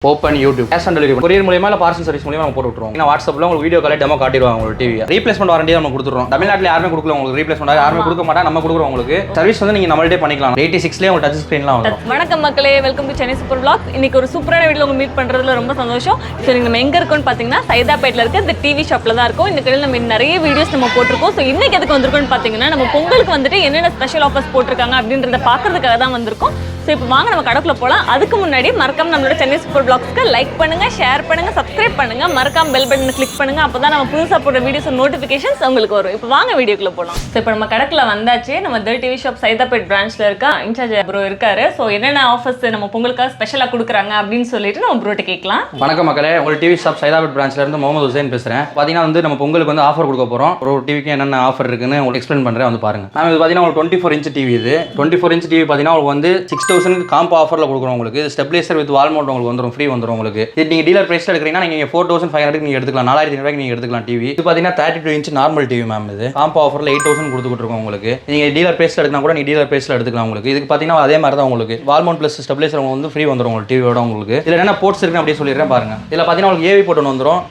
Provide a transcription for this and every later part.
Open YouTube. Cash on delivery. Courier மூலமா இல்ல parcel service மூலமா நம்ம போட்டு விட்டுருவோம். WhatsAppல உங்களுக்கு வீடியோ கால் டெமோ காட்டிடுவாங்க உங்களுக்கு டிவி. ரீப்ளேஸ்மென்ட் வாரண்டி நம்ம கொடுத்துறோம். தமிழ்நாட்டுல யாருமே கொடுக்கல உங்களுக்கு ரீப்ளேஸ்மென்ட் யாருமே கொடுக்க மாட்டாங்க நம்ம கொடுக்குறோம் உங்களுக்கு. சர்வீஸ் வந்து நீங்க நம்மள்ட்டே பண்ணிக்கலாம். 86ல உங்களுக்கு டச் ஸ்கிரீன்லாம் வரும். வணக்கம் மக்களே, welcome to Chennai super vlogs. இன்னைக்கு ஒரு சூப்பரான வீடியோல உங்க மீட் பண்றதுல ரொம்ப சந்தோஷம். சோ நம்ம எங்க இருக்கோம்னு பாத்தீங்கன்னா சைதாப்பேட்ல இருக்க இந்த டிவி ஷாப்ல தான் இருக்கோம். இந்த கடையில நம்ம நிறைய வீடியோஸ் நம்ம போட்டுருக்கோம். சோ இன்னைக்கு எதுக்கு வந்திருக்கோம்னு பாத்தீங்கன்னா நம்ம பொங்கலுக்கு வந்துட்டு என்னென்ன ஸ்பெஷல் ஆஃபர்ஸ் போட்டுருக்காங்க அப்படின்றத பாக்குறதுக்காக தான் வந்திருக்கோம். சோ இப்போ வாங்க நம்ம கடைக்குள்ள போலாம். அதுக்கு முன்னாடி மறக்காம நம்மளோட சென்னை சூப்பர் vlogsக்கு லைக் பண்ணுங்க, ஷேர் பண்ணுங்க, சப்ஸ்கிரைப் பண்ணுங்க, மறக்காம பெல் பட்டனை கிளிக் பண்ணுங்க. அப்பதான் நம்ம புதுசா போடுற வீடியோஸ் நோட்டிபிகேஷன்ஸ் உங்களுக்கு வரும். இப்போ வாங்க வீடியோக்குள்ள போலாம். சோ இப்போ நம்ம கடைக்குள்ள வந்தாச்சு. நம்ம டிவி ஷாப் சைதாப்பேட் பிரான்ச்ல இருக்க இன்சார்ஜ் ப்ரோ இருக்காரு. சோ என்னென்ன ஆஃபர்ஸ் நம்ம பொங்கலுக்காக ஸ்பெஷலா கொடுக்குறாங்க அப்படின்னு சொல்லிட்டு நம்ம ப்ரோட்ட கேட்கலாம். வணக்கம் மக்களே, உங்க டிவி ஷாப் சைதாப்பேட் பிரான்ச்ல இருந்து முகமது ஹுசைன் பேசுறேன். பாத்தீங்கன்னா வந்து நம்ம பொங்கலுக்கு வந்து ஆஃபர் கொடுக்க போறோம். ஒரு டிவிக்கு என்னென்ன ஆஃபர் இருக்குன்னு உங்களுக்கு எக்ஸ்பிளைன் பண்றேன், வந்து பாருங்க. நாம இது பாத்தீங்கன்னா ஒரு 24 இன்ச் டிவி. இது 24 இன்ச் டிவி பாத்தீங்கன்னா உங்களுக்கு வந்து 6000 காம்போ ஆஃபர்ல கொடுக்குறோம். உங்களுக்கு ஸ்டெபிலைசர் வித் வால் மவுண்ட் உங்களுக்கு வந்துரும், ஃப்ரீ வந்துரும் உங்களுக்கு. இது நீங்க டீலர் பிரைஸ்ல எடுக்கிறீங்கன்னா நீங்க 4500 நீங்க எடுத்துக்கலாம், 4500 நீங்க எடுத்துக்கலாம் டிவி. இது பாத்தீங்கன்னா 32 இன்ச் நார்மல் டிவி மேம். இது காம்போ ஆஃபர்ல 8000 கொடுத்துட்டு இருக்கோம் உங்களுக்கு. நீங்க டீலர் பிரைஸ்ல எடுக்கனா கூட நீங்க டீலர் பிரைஸ்ல எடுத்துக்கலாம் உங்களுக்கு. இதுக்கு பாத்தீங்கன்னா அதே மாதிரி தான் உங்களுக்கு வால் மவுண்ட் பிளஸ் ஸ்டெபிலைசர் வந்து ஃப்ரீ வந்துரும் உங்களுக்கு டிவியோட. உங்களுக்கு இதுல என்ன போர்ட்ஸ் இருக்குன்னு அப்படியே சொல்லிடுறேன் பாருங்க. இதுல பாத்தீங்கன்னா உங்களுக்கு ஏவி போர்ட் ஒன்று வந்துரும்,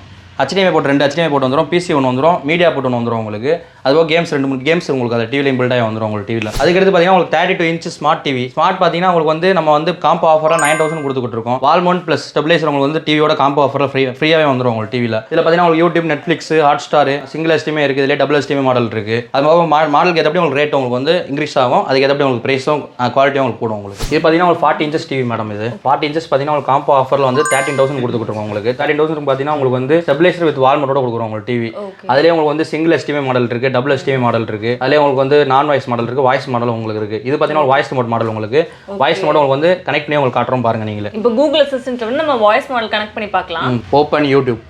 HDMI போர்ட் 2 HDMI போர்ட் வந்துரும், PC ஒன்று வந்துரும், மீடியா போர்ட் ஒன்று வந்துரும் உங்களுக்கு. அதுபோக கேம்ஸ் 2-3 கேம்ஸ் உங்களுக்கு அந்த டிவிலையும் பில்ட் ஆகி வந்துரும் உங்களுக்கு டிவியில். அதுக்கடுத்து பார்த்தீங்கன்னா உங்களுக்கு 32 இன்ச் ஸ்மார்ட் டிவி. ஸ்மார்ட் பார்த்தீங்கன்னா உங்களுக்கு வந்து நம்ம வந்து காம்போ ஆஃபராக 9000 கொடுத்துக்கிட்டு இருக்கோம். வால் மவுண்ட் ப்ளஸ் ஸ்டெபிலைசர் உங்களுக்கு வந்து டிவியோட காம்போ ஆஃபரில் ஃப்ரீயாகவே வந்துடும் உங்களுக்கு டிவியில். இதில் பார்த்தீங்கன்னா உங்களுக்கு YouTube, Netflix, Hotstar, single HDMI இருக்குது, இதில் டபுள் HDMI மாடல் இருக்குது. அது போக மாடலுக்கு ஏற்றபடி உங்களுக்கு ரேட் உங்களுக்கு வந்து இன்க்ரீஸ் ஆகும். அதுக்கு ஏற்றபடி உங்களுக்கு ப்ரைஸும் குவாலிட்டியும் உங்களுக்கு போடும் உங்களுக்கு. இது பார்த்தீங்கன்னா ஒரு 40 இன்ச்சஸ் டிவி மேடம். இது 40 இன்ச்சஸ் பார்த்தீங்கன்னா உங்களுக்கு காம்போ ஆஃபரில் வந்து 13000 கொடுத்துக்கிட்டு இருக்கோம் உங்களுக்கு. 13000 பார்த்தீங்கன்னா உங்களுக்கு வந்து ஸ்டெபிலைசர் வித் வால் மவுண்டோட கொடுக்குறோம் உங்களுக்கு டிவி. அதுலேயே உங்களுக்கு வந்து சிங்கிள் HDMI மாடல் இருக்குது, டபுள் HDMI மாடல் இருக்குது. அதுலேயே உங்களுக்கு வந்து நான் வாய்ஸ் மாடல் இருக்குது, வாய்ஸ் மாடல் உங்களுக்கு இருக்குது. இது பார்த்தீங்கன்னா வாய்ஸ் மோட் மாடல் உங்களுக்கு. வாய்ஸ் மோட் உங்களுக்கு வந்து கனெக்ட் பண்ணி உங்களுக்கு காட்டுறோம் பாருங்க. நீங்களே இப்போ கூகுள் அசிஸ்டன்ட் வந்து நம்ம வாய்ஸ் மாடல் கனெக்ட் பண்ணி பார்க்கலாம். ஓப்பன் யூடியூப்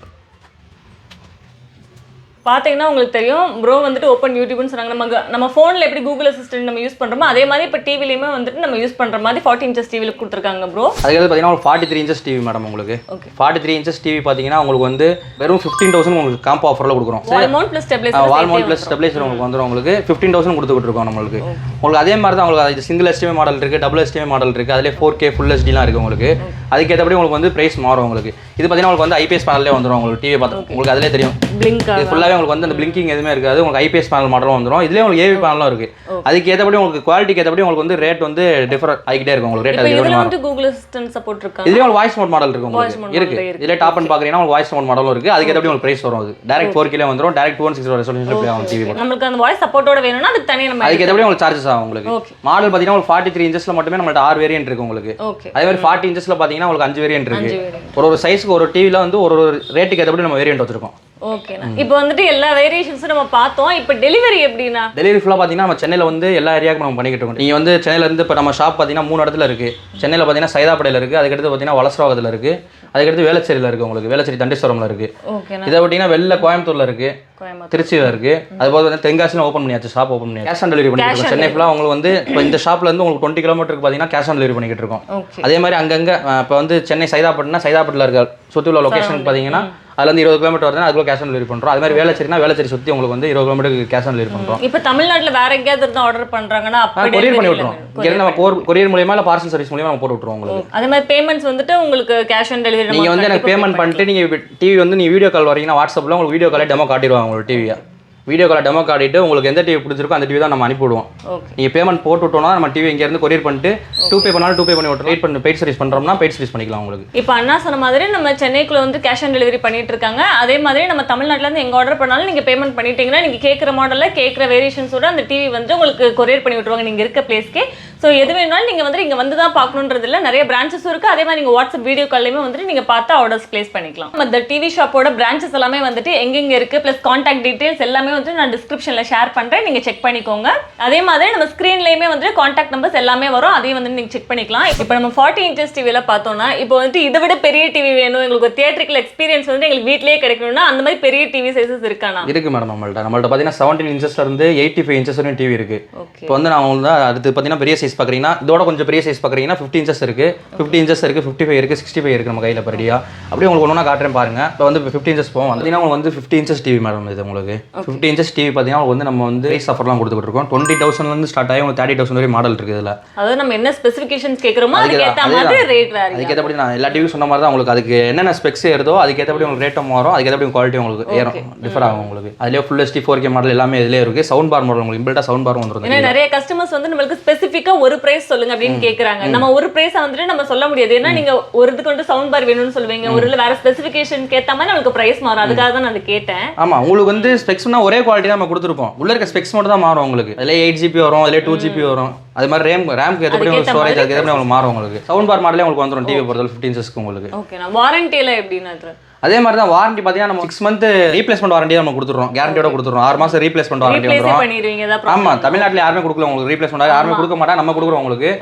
பார்த்தீங்கன்னா உங்களுக்கு தெரியும் ப்ரோ வந்துட்டு ஓப்பன் யூடியூப்னு சொன்னாங்க. நம்ம ஃபோனில் எப்படி கூகுள் அசிஸ்டன்ட் நம்ம யூஸ் பண்ணுறோமோ அதே மாதிரி இப்போ டிவிலையுமே வந்துட்டு நம்ம யூஸ் பண்ணுற மாதிரி 40 இன்ச்சஸ் டிவியில் கொடுத்துருக்காங்க ப்ரோ. அதுக்கு பார்த்தீங்கன்னா ஒரு 43 இன்ச்சஸ் டிவி மேடம் உங்களுக்கு. 43 இன்ச்சஸ் டிவி பார்த்தீங்கன்னா உங்களுக்கு வந்து வெறும் 15000 உங்களுக்கு காம்போ ஆஃபரில் கொடுக்குறோம். வால் மவுண்ட் ப்ளஸ் ஸ்டெபிலைசர் உங்களுக்கு வந்துடும் உங்களுக்கு 15000 கொடுத்துக்கிட்டு இருக்கோம் நம்மளுக்கு. உங்களுக்கு அதே மாதிரி தான் உங்களுக்கு சிங்கிள் HDMI மாடல் இருக்குது, டபுள் HDMI மாடல் இருக்குது, அதிலே 4K ஃபுல் HDலாம் இருக்குது உங்களுக்கு. அதுக்கேற்றபடி உங்களுக்கு வந்து ப்ரைஸ் மாறும் உங்களுக்கு. இது பார்த்தீங்கன்னா உங்களுக்கு வந்து IPS பேனல்லே வந்துடும் உங்களுக்கு. டிவி பார்த்து உங்களுக்கு அதிலே தெரியும் ஃபுல்லாகவே உங்களுக்கு வந்து அந்த பிளிங்கிங் எதுவுமே இருக்காது. உங்களுக்கு IPS பேனல் மாடலும் வந்துடும். இதுலேயே உங்களுக்கு AV பேனலும் இருக்குது. அதுக்கு ஏற்றபடி உங்களுக்கு குவாலிட்டிக்கு ஏற்றபடி உங்களுக்கு வந்து ரேட் வந்து டிஃபர் ஆகிட்டே இருக்கும் உங்களுக்கு. ரேட் அதிகமாக கூகுள் அசிஸ்டன்ட் சப்போர்ட் இருக்கு. இதுலேயே உங்களுக்கு வாய்ஸ் மோட் மாடல் இருக்கும் உங்களுக்கு இருக்குது. இதில் டாப் அண்ட் பார்க்குறீங்கன்னா உங்களுக்கு வாய்ஸ் மோட் மாடலும் இருக்குது. அதுக்கு ஏற்றபடி உங்களுக்கு ப்ரைஸ் வரும். அது டேரக்ட் 4K வந்துடும், டேரக்ட் 216 ரெசல்யூஷன் ஆகும் டிவி. நமக்கு அந்த வாய்ஸ் சப்போர்ட்டோட வேணும்னா அதுக்கு தனியாக நம்ம அதுக்கு ஏற்றபடி உங்களுக்கு சார்ஜஸ் ஆகும் உங்களுக்கு. மாடல் பார்த்தீங்கன்னா உங்களுக்கு 43 இன்ச்சஸ்ல மட்டுமே நம்மள்ட்ட 6 வேரியன்ட் இருக்கு உங்களுக்கு. அதே மாதிரி 40 இன்ச்சஸ்ல பார்த்தீங்கன்னா உங்களுக்கு 5 வேரியன்ட் இருக்கு. ஒரு சைஸ்க்கு ஒரு டிவில வந்து ஒரு ரேட்டுக்கு ஏற்றபடி நம்ம வேரியன்ட் வச்சிருக்கோம். ஓகேண்ணா. இப்போ வந்துட்டு எல்லா வேரியேஷன்ஸும் நம்ம பார்த்தோம். இப்போ டெலிவரி எப்படின்னா? டெலிவரி ஃபுல்லாக பார்த்தீங்கன்னா நம்ம சென்னையில் வந்து எல்லா ஏரியாவுக்கும் நம்ம பண்ணிக்கிட்டு இருக்கோம். நீங்கள் வந்து சென்னையிலேருந்து இப்போ நம்ம ஷாப் பார்த்தீங்கன்னா 3 இடத்துல இருக்குது. சென்னையில் பார்த்தீங்கன்னா சைதாப்பேட்டையில் இருக்குது, அதுக்கடுத்து பார்த்தீங்கன்னா வலசரவாக்கத்தில் இருக்குது, அதுக்கடுத்து வேலச்சேரியில் இருக்குது உங்களுக்கு. வேலச்சேரி தண்டேஸ்வரமில் இருக்குது. இதை பார்த்தீங்கன்னா வெளில கோயம்புத்தூரில் இருக்குது, திருச்சியில் இருக்குது. அதுபோல் வந்து தென்காசியில் ஓப்பன் பண்ணியாச்சு, ஷாப் ஓப்பன் பண்ணி கேஷ் ஆன் டெலிவரி பண்ணிட்டு இருக்கோம். சென்னை ஃபுல்லாக உங்களுக்கு வந்து இப்போ இந்த ஷாப்லேருந்து உங்களுக்கு 20 கிலோமீட்டருக்கு பார்த்தீங்கன்னா கேஷ் ஆன் டெலிவரி பண்ணிக்கிட்டு இருக்கோம். அதே மாதிரி அங்கங்கே இப்போ வந்து சென்னை சைதாப்பேட்னா சைதாப்பேட்டில் இருக்க சுற்றி உள்ள லொக்கேஷன் பார்த்தீங்கன்னா அதுலேருந்து 20 கிலோமீட்டர் வருதுன்னா அதுக்குள்ள கேஷ் ஆன் டெலிவரி பண்ணுறோம். அது மாதிரி வேலச்சேரினா வேலச்சேரி சுற்றி உங்களுக்கு வந்து 20 கிலோமீட்டருக்கு கேஷ் ஆன் டெலிவரி பண்ணுறோம். இப்போ தமிழ்நாட்டில் வேற எங்கேயாவது தான் ஆர்டர் பண்ணுறாங்கன்னா கொரியர் பண்ணி விட்டுருவோம். இங்கே நம்ம கொரியர் மூலியமா இல்லை பார்சல் சர்வீஸ் மூலியமா நம்ம போட்டு விட்டுருவோம் உங்களுக்கு. அதே மாதிரி பேமெண்ட்ஸ் வந்துட்டு உங்களுக்கு கேஷ் ஆன் டெலிவரி நீங்கள் வந்து எனக்கு பேமெண்ட் பண்ணிட்டு நீங்கள் டிவி வந்து நீங்கள் வீடியோ கால் வரீங்கன்னா வாட்ஸ்அப்பில் உங்களுக்கு வீடியோ காலே டெமோ காட்டிடுவாங்க உங்களுக்கு. டிவியை வீடியோ காலை டெமோ காட்டிட்டு உங்களுக்கு எந்த டிவி பிடிச்சிருக்கோ அந்த டிவி தான் நம்ம அனுப்பிவிடுவோம். நீங்கள் பேமெண்ட் போட்டு விட்டோம்னா நம்ம டிவி இங்கேருந்து கொரியர் பண்ணிட்டு 2 பண்ணாலும் 2 பண்ணி விட்டு பெய்ட் சர்வீஸ் பண்ணுறோம்னா பெய்ட் சர்வீஸ் பண்ணிக்கலாம் உங்களுக்கு. இப்போ அண்ணா சொன்ன மாதிரி நம்ம சென்னைக்குள்ள வந்து கேஷ் ஆன் டெலிவரி பண்ணிட்டு இருக்காங்க. அதே மாதிரி நம்ம தமிழ்நாட்டிலேருந்து எங்கே ஆர்டர் பண்ணாலும் நீங்கள் பேமெண்ட் பண்ணிட்டீங்கன்னா நீங்கள் கேட்குற மாடலில் கேட்குற வேரியேஷன்ஸோட அந்த டிவி வந்து உங்களுக்கு கொரியர் பண்ணி விட்டுருவாங்க நீங்கள் இருக்க பிளேஸ்க்கே. ஸோ எது வேணாலும் நீங்கள் வந்துட்டு இங்கே வந்து தான் பார்க்கணுன்றது இல்லை, நிறைய பிரான்ச்சஸும் இருக்குது. அதே மாதிரி நீங்கள் வாட்ஸ்அப் வீடியோ கால்லையுமே வந்துட்டு நீங்கள் பார்த்து ஆர்டர்ஸ் பிளேஸ் பண்ணிக்கலாம். நம்ம இந்த டிவி ஷாப்போட பிரான்ச்சஸ் எல்லாமே வந்துட்டு எங்கெங்கே இருக்குது ப்ளஸ் கான்டாக்ட் டீட்டெயில்ஸ் எல்லாமே வந்துட்டு நான் டிஸ்கிரிப்ஷனில் ஷேர் பண்றேன், நீங்க செக் பண்ணிக்கோங்க. அதே மாதிரி நம்ம ஸ்கிரீன்லயுமே வந்து கான்டாக்ட் நம்பர்ஸ் எல்லாமே வரும், அதையும் வந்து நீங்க செக் பண்ணிக்கலாம். இப்போ நம்ம 40 இன்ச்சஸ் டிவில பார்த்தோம்னா இப்போ வந்து இதை விட பெரிய டிவி வேணும், எங்களுக்கு தியேட்டரிக்கல் எக்ஸ்பீரியன்ஸ் வந்து எங்களுக்கு வீட்லயே கிடைக்கணும்னா அந்த மாதிரி பெரிய டிவி சைஸஸ் இருக்கானா? இருக்கு மேடம். நம்மள்ட்ட பார்த்தீங்கன்னா 17 இன்ச்சஸ்ல இருந்து 85 இன்ச்சஸ் வரையும் டிவி இருக்கு. இப்போ வந்து நான் வந்து அடுத்து பார்த்தீங்கன்னா பெரிய சைஸ் சைஸ் பார்க்குறீங்கன்னா இதோட கொஞ்சம் பெரிய சைஸ் பார்க்குறீங்கன்னா 50 இன்ச்சஸ் இருக்குது, 50 இன்ச்சஸ் இருக்குது, 55 இருக்குது, 65 இருக்குது நம்ம கையில் பரடியா. அப்படியே உங்களுக்கு ஒன்றா காட்டுறேன் பாருங்க. இப்போ வந்து 50 இன்ச்சஸ் போகும் பார்த்தீங்கன்னா உங்களுக்கு வந்து 50 இன்ச்சஸ் டிவி மேடம். இது உங்களுக்கு 50 இன்ச்சஸ் டிவி பார்த்தீங்கன்னா வந்து நம்ம வந்து ப்ரைஸ் ஆஃபர்லாம் கொடுத்துட்டு இருக்கோம். 20,000 ஸ்டார்ட் ஆகி உங்களுக்கு 30,000 வரை மாடல் இருக்குது இதில். அதாவது நம்ம என்ன ஸ்பெசிஃபிகேஷன்ஸ் கேட்குறோமோ அதுக்கேற்ற மாதிரி ரேட் வேறு. அதுக்கேற்றபடி நான் எல்லா டிவியும் சொன்ன மாதிரி தான் உங்களுக்கு அதுக்கு என்னென்ன ஸ்பெக்ஸ் ஏறுதோ அதுக்கேற்றபடி உங்களுக்கு ரேட்டும் மாறும், அதுக்கேற்றபடி குவாலிட்டி உங்களுக்கு ஏறும், டிஃபர் ஆகும் உங்களுக்கு. அதுலேயே ஃபுல் HD 4K மாடல் எல்லாமே இதிலே இருக்குது. சவுண்ட் பார் மாடல் உங்களுக்கு இம்பிள்டா சவுண்ட் பாரும் வந்துடும். ஏன்னா நிறைய கஸ்டமர்ஸ் வந்து நம்மளுக்கு ஸ்பெசிஃபிக்கா ஒரு பிரைஸ் சொல்லுங்க அப்படின்னு கேக்குறாங்க. நம்ம ஒரு பிரைஸ் வந்துட்டு நம்ம சொல்ல முடியாது. ஏன்னா நீங்க ஒரு இதுக்கு வந்து சவுண்ட் பார் வேணும்னு சொல்லுவீங்க, ஒரு வேற ஸ்பெசிஃபிகேஷன் ஏத்த மாதிரி நமக்கு பிரைஸ் மாறும். அதுக்காக தான் நான் கேட்டேன். ஆமா, உங்களுக்கு வந்து ஸ்பெக்ஸ்னா ஒரே குவாலிட்டி தான் நம்ம கொடுத்துருப்போம். உள்ள இருக்க ஸ்பெக்ஸ் மட்டும் தான் மாறும் உங்களுக்கு. அதுல 8GB வரும், அதுல 2GB வரும். அது மாதிரி ரேம்க்கு ஏற்றபடி உங்களுக்கு ஸ்டோரேஜ் அதுக்கு ஏற்றபடி உங்களுக்கு மாறும். உங்களுக்கு சவுண்ட் பார் மாடலே உங்களுக்கு வந்துடும் டிவி பொறுத்தவரை 15 இன்ச்சஸ்க்கு உங்களுக்கு. ஓகே, நான் வாரண்டி எல்லாம் எப்படின்னா அதே மாதிரி தான் வாரண்டி பார்த்தீங்கன்னா நம்ம 6 மந்த் ரீப்ளேஸ்மெண்ட் வாரண்டி நம்ம கொடுத்துறோம், கேரண்டியோட கொடுத்துறோம். 6 மாசம் ரீப்ளேஸ்மெண்ட் வாரண்டி வந்துடும். ஆமா, தமிழ்நாட்டில் யாருமே கொடுக்கல உங்களுக்கு ரீப்ளேஸ்மெண்ட், யாருமே கொடுக்க மாட்டாங்க, நம்ம கொடுக்குறோம் உங்களுக்கு.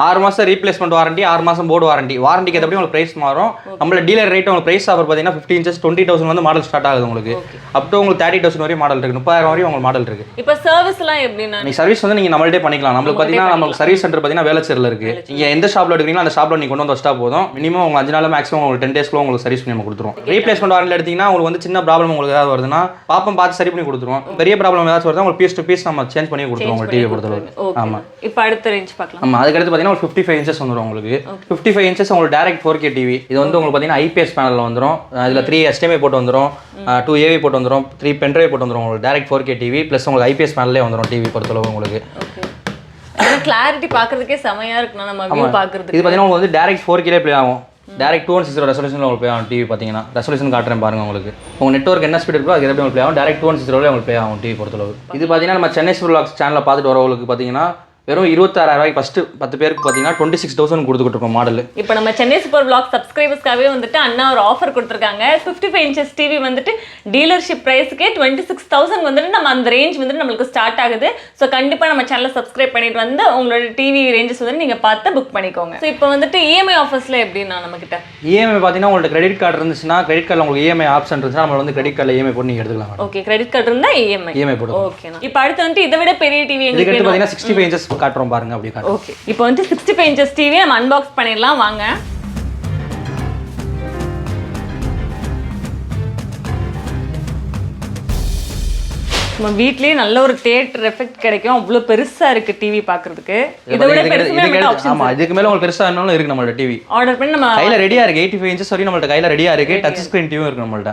6 மாசம் ரீப்ளேஸ்மெண்ட் வாரண்டி, 6 மாசம் போர்டு வாரண்டி. வாரண்டிக்கு ஏற்றபடி உங்களுக்கு பிரைஸ் மாறும். நம்மள டீலர் ரேட் உங்களுக்கு பிரைஸ் ஆஃபர் பார்த்தீங்கன்னா 50 இன்ச்சஸ் 20,000 வந்து மாடல் ஸ்டார்ட் ஆகுது உங்களுக்கு. அப் டு உங்களுக்கு 30,000 வரை மாடல் இருக்கு, 30,000 வரையும் உங்களுக்கு மாடல் இருக்கு. இப்போ சர்வீஸ்லாம் எப்படின்னா நீ சர்வீஸ் வந்து நீங்க நம்மள்ட்டே பண்ணிக்கலாம். நம்மளுக்கு பார்த்தீங்கன்னா நமக்கு சர்வீஸ் சென்டர் பார்த்தீங்கன்னா வேலச்சேரியில் இருக்கு. நீங்க எந்த ஷாப்ல எடுக்கிறீங்களோ அந்த ஷாப்ல நீங்க கொண்டு வந்து வச்சா போதும். மினிமம் உங்களுக்கு 5 நாள் மேக்ஸிமம் உங்களுக்கு 10 டேஸ்க்குள்ள உங்களுக்கு சர்வீஸ் பண்ணி நம்ம கொடுத்துருவோம். ரீப்ளேஸ்மெண்ட் வாரண்டி எடுத்தீங்கன்னா உங்களுக்கு வந்து சின்ன ப்ராப்ளம் உங்களுக்கு ஏதாவது வருதுன்னா பாப்பம் பார்த்து சரி பண்ணி கொடுத்துருவோம். பெரிய ப்ராப்ளம் ஏதாவது வருதா உங்களுக்கு பீஸ் டு பீஸ் நம்ம சேஞ்ச் பண்ணி கொடுத்துருவோம் உங்களுக்கு டிவி பொறுத்தவரை. ஆமா, இப்போ அடுத்த ரேஞ்ச் பார்க்கலாம். ஆமா, அதுக்கு அடுத்து பார்த்தீங்கன்னா ஒரு 55 இன்ச்சஸ் வந்துடும் உங்களுக்கு. 55 இன்ச்சஸ் உங்களுக்கு டைரக்ட் 4K டிவி. இது வந்து உங்களுக்கு பார்த்தீங்கன்னா IPS பேனல்ல வந்துடும். இதுல 3 HDMI போட்டு வந்துடும், 2 AV போட்டு வந்துடும், 3 பென் டிரைவ் போட்டு வந்துடும். உங்களுக்கு டைரக்ட் 4K டிவி ப்ளஸ் உங்களுக்கு IPS பேனல்லே வந்துடும் டிவி பொறுத்தளவு உங்களுக்கு. கிளாரிட்டி பார்க்கறதுக்கே செமையா இருக்கு நம்ம வியூ பார்க்கிறது. இது பார்த்தீங்கன்னா உங்களுக்கு வந்து டைரக்ட் 4K லே ப்ளே ஆகும். டைரக்ட் 216 ரெசல்யூஷன்ல உங்களுக்கு ப்ளே ஆகும் டிவி. பார்த்தீங்கன்னா ரெசல்யூஷன் காட்டுறேன் பாருங்க உங்களுக்கு. உங்க நெட்வொர்க் என்ன ஸ்பீட் இருக்கோ அதுக்கு எப்படி உங்களுக்கு ப்ளே ஆகும். டைரக்ட் 216 உங்களுக்கு ப்ளே ஆகும் டிவி பொறுத்தளவு. இது பார்த்தீங்கன்னா நம்ம சென்னை vlogs சேனலை பார்த்துட்டு வரவங்களுக்கு பார்த்தீங்கன்னா வெறும் 26,000 ரூபாய்க்கு ஃபர்ஸ்ட் 10 பேருக்கு பார்த்தீங்கன்னா 26,000 கொடுத்துக்கிட்டு இருக்கோம் மாடல். இப்போ நம்ம சென்னை சூப்பர் vlog சப்ஸ்கிரைபர்ஸ்க்காகவே வந்துட்டு அண்ணா ஒரு ஆஃபர் கொடுத்துருக்காங்க. 55 இன்ச்சஸ் டிவி வந்துட்டு டீலர்ஷிப் ப்ரைஸ்க்கே 26,000 வந்துட்டு நம்ம அந்த ரேஞ்ச் வந்துட்டு நம்மளுக்கு ஸ்டார்ட் ஆகுது. ஸோ கண்டிப்பாக நம்ம சேனலை சப்ஸ்கிரைப் பண்ணிட்டு வந்து உங்களோட டிவி ரேஞ்சஸ் வந்து நீங்கள் பார்த்து புக் பண்ணிக்கோங்க. ஸோ இப்போ வந்துட்டு இஎம்ஐ ஆஃபர்ஸில் எப்படின்னா நம்மகிட்ட இஎம்ஐ பார்த்தீங்கன்னா உங்களுக்கு கிரெடிட் கார்டு இருந்துச்சுன்னா கிரெடிட் கார்டில் உங்களுக்கு இஎம்ஐ ஆப்ஷன் இருந்துச்சுன்னா நம்ம வந்து கிரெடிட் கார்டில் இஎம்ஐ போட்டு நீங்கள் எடுத்துக்கலாம். ஓகே, கிரெடிட் கார்டு இருந்தால் இஎம்ஐ போட்டு. ஓகே, இப்போ அடுத்து வந்துட்டு இதை விட பெரிய டிவி எங்களுக்கு பார்த்தீங்கன்னா 65 இன்ச்சஸ் காட்டுறோம் பாருங்க அப்படி. ஓகே, இப்போ வந்து 65 இன்ச்சஸ் டிவி நம்ம அன்பாக்ஸ் பண்ணிடலாம் வாங்க. நம்ம வீட்லயே நல்ல ஒரு தியேட்டர் எஃபெக்ட் கிடைக்கும். அவ்வளோ பெருசா இருக்கு டிவி பார்க்கிறதுக்கு. இதை விட பெருசா ஆமா, இதுக்கு மேல உங்களுக்கு பெருசா வேணும்னாலும் இருக்கு நம்மளோட டிவி. ஆர்டர் பண்ணி நம்ம கையில ரெடியா இருக்கு. 85 இன்ச்சஸ் வரையும் நம்மள்ட்ட கையில ரெடியா இருக்கு. டச் ஸ்கிரீன் டிவியும் இருக்கு நம்மள்ட்ட.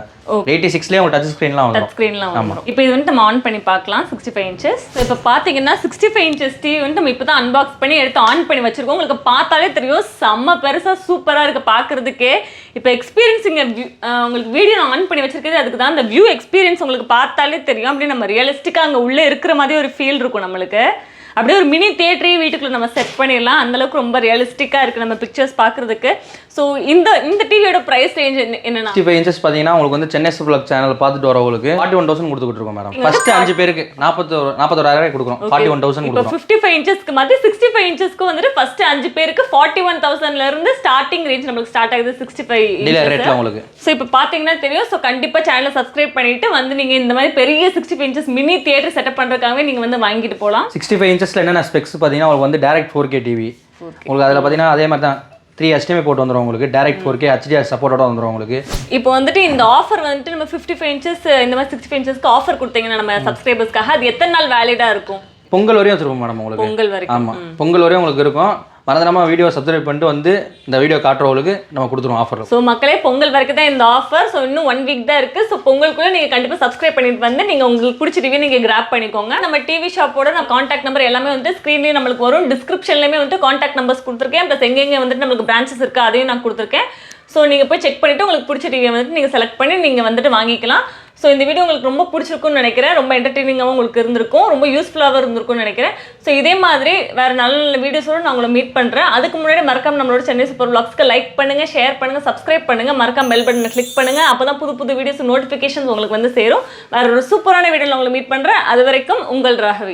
86லயே உங்களுக்கு டச் ஸ்கிரீன்லாம் வரும். டச் ஸ்கிரீன்லாம் வரும். இப்போ இது வந்து நம்ம ஆன் பண்ணி பார்க்கலாம் 65 இன்ச்சஸ். இப்போ பாத்தீங்கன்னா 65 இன்ச்சஸ் டிவி வந்து நம்ம இப்பதான் அன்பாக்ஸ் பண்ணி எடுத்து ஆன் பண்ணி வச்சிருக்கோம். உங்களுக்கு பார்த்தாலே தெரியும் செம்ம பெருசா சூப்பரா இருக்கு பார்க்கிறதுக்கே. இப்போ எக்ஸ்பீரியன்ஸிங் உங்களுக்கு வீடியோ ஆன் பண்ணி வச்சிருக்கிறது அதுக்கு தான். அந்த வியூ எக்ஸ்பீரியன்ஸ் உங்களுக்கு பார்த்தாலே தெரியும். அப்படி நம்ம ரியலிஸ்டிக்கா அங்கே உள்ளே இருக்கிற மாதிரி ஒரு ஃபீல் இருக்கும் நம்மளுக்கு. அப்படியே ஒரு மினி தியேட்டரே வீட்டுக்குள்ள நம்ம செட் பண்ணிடலாம். அந்த அளவுக்கு ரொம்ப ரியலிஸ்டிக்கா இருக்கு நம்ம பிக்சர்ஸ் பார்க்கறதுக்கு. ஸோ இந்த டிவியோட பிரைஸ் ரேஞ்ச் என்னன்னா 65 இன்ச்சஸ் பார்த்தீங்கன்னா உங்களுக்கு வந்து சென்னை vlog சேனல் பார்த்துட்டு வரவங்களுக்கு 41,000 கொடுத்துட்டு இருக்கோம் மேடம். ஃபர்ஸ்ட் 5 பேருக்கு 41,000 கொடுக்குறோம். 41,000 இப்போ 55 இன்ச்சஸ்க்கு மாதிரி 65 இன்ச்சஸ்க்கு வந்துட்டு ஃபர்ஸ்ட் 5 பேருக்கு 41,000ல இருந்து ஸ்டார்டிங் ரேஞ்ச் நமக்கு ஸ்டார்ட் ஆகுது 65 டீலர் ரேட்ல உங்களுக்கு. ஸோ இப்போ பார்த்தீங்கன்னா தெரியும். ஸோ கண்டிப்பாக சேனலை சப்ஸ்கிரைப் பண்ணிட்டு வந்து நீங்கள் இந்த மாதிரி பெரிய 65 இன்ச்சஸ் மினி தியேட்டர் செட்டப் பண்ணுறதுக்காகவே நீங்கள் வந்து வாங்கிட்டு போகலாம். 65 இன்ச்சஸ்ல என்னென்ன ஸ்பெக்ஸ் பார்த்தீங்கன்னா உங்களுக்கு வந்து டைரக்ட் 4K டிவி உங்களுக்கு. அதில் பார்த்தீங்கன்னா அதே மாதிரி தான் 3 HDMI போட்டு வந்துடும் உங்களுக்கு. டைரக்ட் 4K HDR சப்போர்ட்டோட வந்துடும் உங்களுக்கு. இப்போ வந்துட்டு இந்த ஆஃபர் வந்துட்டு நம்ம 55 இன்ச்சஸ் இந்த மாதிரி 65 இன்ச்சஸ்க்கு ஆஃபர் கொடுத்தீங்கன்னா நம்ம சப்ஸ்கிரைபர்ஸ்க்காக அது எத்தனை நாள் வேலிடா இருக்கும்? பொங்கல் வரையும் வச்சிருப்போம் மேடம் உங்களுக்கு. பொங்கல் வரைக்கும். ஆமா, பொங்கல் வரையும் உங்களுக்கு இருக்கும். மறந்துடாம வீடியோ சப்ஸ்கிரைப் பண்ணிட்டு வந்து இந்த வீடியோ காட்டுறவங்களுக்கு நம்ம கொடுத்துருவோம் ஆஃபர். ஸோ மக்களே பொங்கல் வரைக்கும் தான் இந்த ஆஃபர். ஸோ இன்னும் 1 வீக் தான் இருக்கு. ஸோ பொங்கலுக்குள்ள நீங்க கண்டிப்பாக சப்ஸ்கிரைப் பண்ணிட்டு வந்து நீங்க உங்களுக்கு பிடிச்ச டிவி நீங்க கிராப் பண்ணிக்கோங்க. நம்ம டிவி ஷாப்போட நம்ம கான்டாக்ட் நம்பர் எல்லாமே வந்து ஸ்க்ரீன்லேயே நம்மளுக்கு வரும். டிஸ்கிரிப்ஷன்லேயுமே வந்து கான்டாக்ட் நம்பர்ஸ் கொடுத்துருக்கேன். ப்ளஸ் எங்கெங்கே வந்துட்டு நம்மளுக்கு பிரான்ச்சஸ் இருக்கு அதையும் நான் கொடுத்துருக்கேன். ஸோ நீங்கள் போய் செக் பண்ணிவிட்டு உங்களுக்கு பிடிச்ச டிவியை வந்துட்டு நீங்கள் செலக்ட் பண்ணி நீங்கள் வந்துட்டு வாங்கிக்கலாம். ஸோ இந்த வீடியோ உங்களுக்கு ரொம்ப பிடிச்சிருக்குன்னு நினைக்கிறேன். ரொம்ப என்டர்டெய்னிங்காகவும் உங்களுக்கு இருந்திருக்கும், ரொம்ப யூஸ்ஃபுல்லாகவும் இருந்திருக்கும்னு நினைக்கிறேன். ஸோ இதே மாதிரி வேறு நல்ல நல்ல வீடியோஸோடு நான் உங்களை மீட் பண்ணுறேன். அதுக்கு முன்னாடி மறக்காம நம்மளோட சென்னை சூப்பர் vlogsக்கு லைக் பண்ணுங்கள், ஷேர் பண்ணுங்கள், சப்ஸ்கிரைப் பண்ணுங்கள், மறக்காம பெல் பட்டனை கிளிக் பண்ணுங்கள். அப்போ தான் புது புது வீடியோஸ் நோட்டிஃபிகேஷன்ஸ் உங்களுக்கு வந்து சேரும். வேறு ஒரு சூப்பரான வீடியோவில் உங்களை மீட் பண்ணுறேன். அது வரைக்கும் உங்கள் ராகவி.